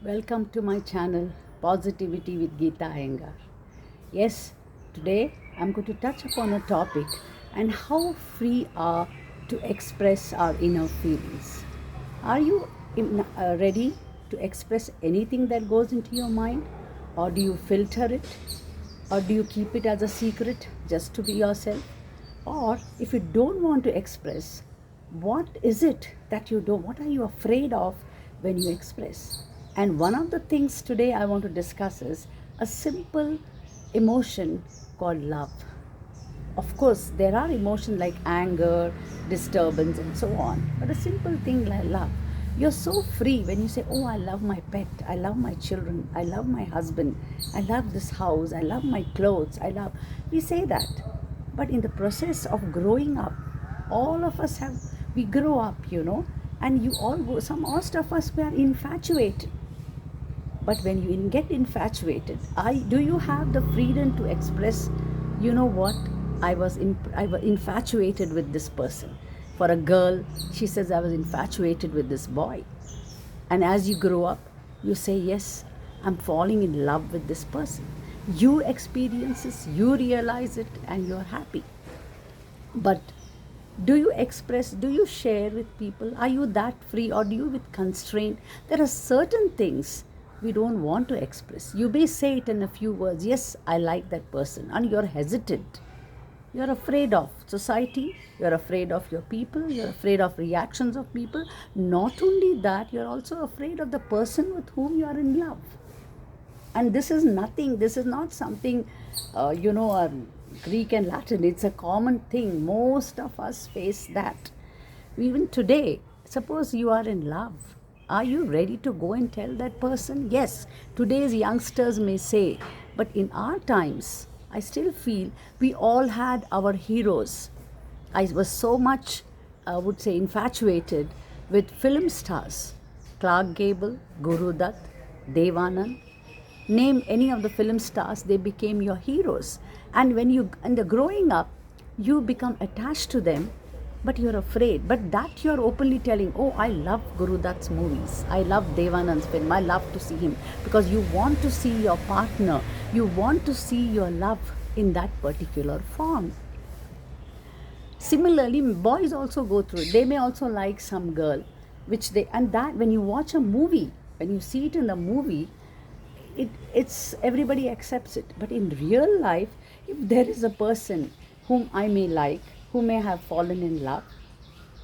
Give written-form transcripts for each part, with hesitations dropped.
Welcome to my channel Positivity with Geeta Iyengar. Yes, today I'm going to touch upon a topic and how free are to express our inner feelings. Are you ready to express anything that goes into your mind, or do you filter it, or do you keep it as a secret just to be yourself? Or if you don't want to express, what is it that you don't? What are you afraid of when you express? And one of the things today I want to discuss is a simple emotion called love. Of course, there are emotions like anger, disturbance, and so on. But a simple thing like love. You're so free when you say, oh, I love my pet, I love my children, I love my husband, I love this house, I love my clothes, I love. We say that. But in the process of growing up, all of us we grow up, and you all go, most of us were infatuated. But when you get infatuated, do you have the freedom to express, you know what, I was infatuated with this person. For a girl, she says, I was infatuated with this boy. And as you grow up, you say, yes, I'm falling in love with this person. You experience this, you realize it, and you're happy. But do you express, do you share with people? Are you that free, or do you with constraint? There are certain things we don't want to express. You may say it in a few words, yes, I like that person, and you're hesitant. You're afraid of society, you're afraid of your people, you're afraid of reactions of people. Not only that, you're also afraid of the person with whom you are in love. And this is nothing, this is not something, Greek and Latin. It's a common thing. Most of us face that. Even today, suppose you are in love. Are you ready to go and tell that person? Yes, today's youngsters may say, but in our times, I still feel we all had our heroes. I was so much, I would say, infatuated with film stars. Clark Gable, Guru Dutt, Devanand. Name any of the film stars, they became your heroes. And when you, and the growing up, you become attached to them, but you're afraid. But that you're openly telling, oh, I love Guru Dutt's movies, I love Devanand's film, I love to see him, because you want to see your partner, you want to see your love in that particular form. Similarly, boys also go through it. They may also like some girl, which they, and that when you watch a movie, when you see it in the movie, it's everybody accepts it. But in real life, if there is a person whom I may like, who may have fallen in love,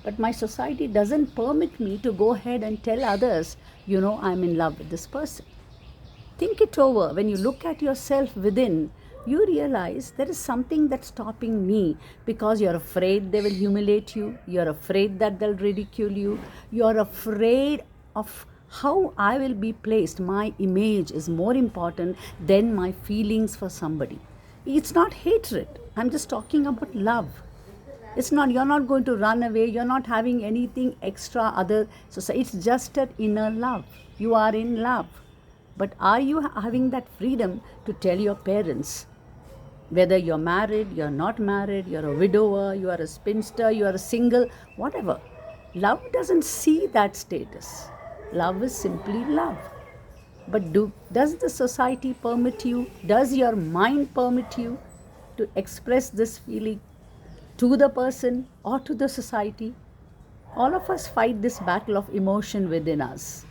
but my society doesn't permit me to go ahead and tell others, I'm in love with this person. Think it over. When you look at yourself within, you realize there is something that's stopping me, because you're afraid they will humiliate you, you're afraid that they'll ridicule you, you're afraid of how I will be placed. My image is more important than my feelings for somebody. It's not hatred. I'm just talking about love. It's not, you're not going to run away, you're not having anything extra other. So it's just an inner love. You are in love. But are you having that freedom to tell your parents, whether you're married, you're not married, you're a widower, you are a spinster, you are a single, whatever? Love doesn't see that status. Love is simply love. But does the society permit you, does your mind permit you to express this feeling to the person or to the society? All of us fight this battle of emotion within us,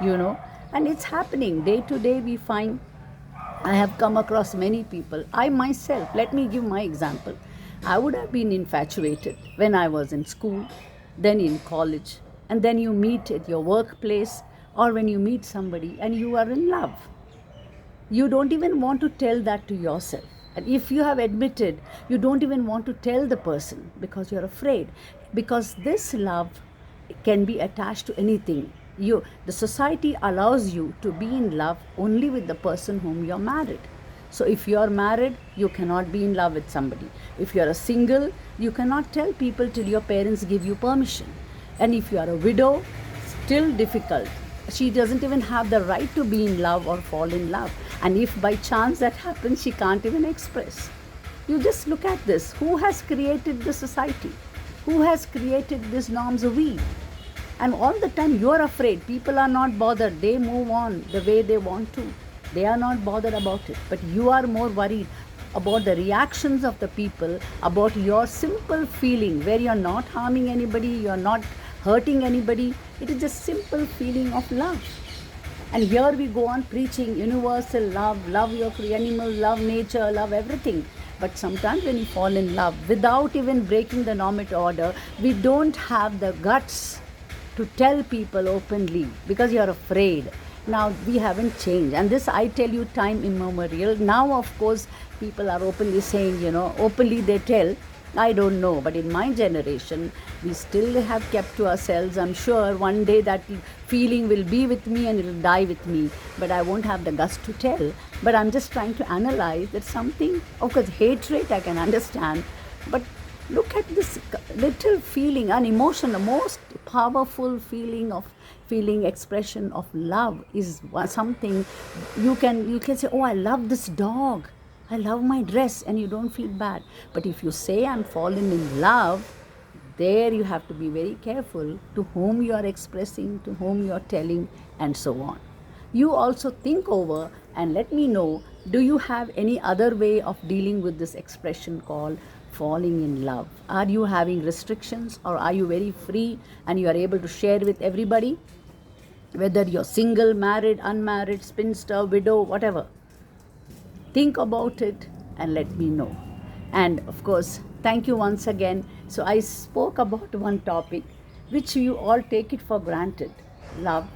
and it's happening day to day. We find, I have come across many people. I myself, let me give my example. I would have been infatuated when I was in school, then in college, and then you meet at your workplace, or when you meet somebody and you are in love. You don't even want to tell that to yourself. And if you have admitted, you don't even want to tell the person because you're afraid. Because this love can be attached to anything. The society allows you to be in love only with the person whom you're married. So if you're married, you cannot be in love with somebody. If you're a single, you cannot tell people till your parents give you permission. And if you are a widow, still difficult. She doesn't even have the right to be in love or fall in love. And if by chance that happens, she can't even express. You just look at this. Who has created the society? Who has created these norms? We. And all the time you are afraid. People are not bothered. They move on the way they want to. They are not bothered about it. But you are more worried about the reactions of the people, about your simple feeling where you are not harming anybody, you are not hurting anybody. It is just simple feeling of love. And here we go on preaching universal love, love your animal, love nature, love everything. But sometimes when you fall in love, without even breaking the normative order, we don't have the guts to tell people openly because you're afraid. Now we haven't changed, and this I tell you time immemorial. Now, of course, people are openly saying, openly they tell. I don't know, but in my generation, we still have kept to ourselves. I'm sure one day that feeling will be with me and it will die with me, but I won't have the guts to tell. But I'm just trying to analyze that something, of course, hatred I can understand, but look at this little feeling, an emotion, the most powerful feeling expression of love is something you can say, oh, I love this dog, I love my dress, and you don't feel bad. But if you say I'm fallen in love, there you have to be very careful to whom you are expressing, to whom you are telling, and so on. You also think over and let me know, do you have any other way of dealing with this expression called falling in love? Are you having restrictions, or are you very free and you are able to share with everybody? Whether you're single, married, unmarried, spinster, widow, whatever. Think about it and let me know. And of course, thank you once again. So I spoke about one topic which you all take it for granted. Love,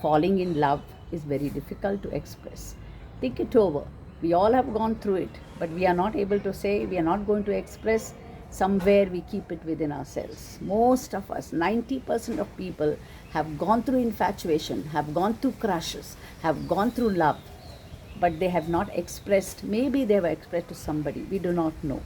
falling in love is very difficult to express. Think it over. We all have gone through it, but we are not able to say, we are not going to express. Somewhere we keep it within ourselves. Most of us, 90% of people, have gone through infatuation, have gone through crushes, have gone through love, but they have not expressed. Maybe they were expressed to somebody, we do not know.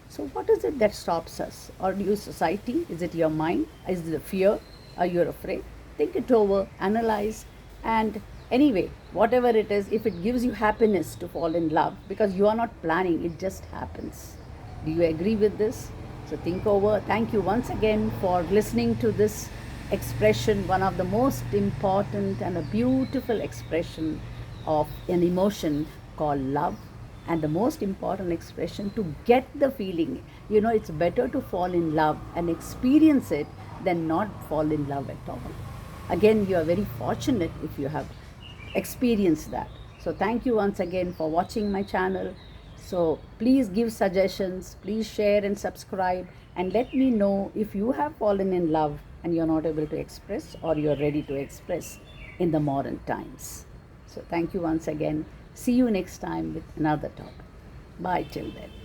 So what is it that stops us? Or you society? Is it your mind? Is it the fear? Are you afraid? Think it over, analyze, and anyway, whatever it is, if it gives you happiness to fall in love, because you are not planning, it just happens. Do you agree with this? So think over. Thank you once again for listening to this expression, one of the most important and a beautiful expression of an emotion called love, and the most important expression to get the feeling. It's better to fall in love and experience it than not fall in love at all. Again, you are very fortunate if you have experienced that. So thank you once again for watching my channel. So please give suggestions, please share and subscribe, and let me know if you have fallen in love and you're not able to express, or you're ready to express in the modern times. So thank you once again. See you next time with another topic. Bye till then.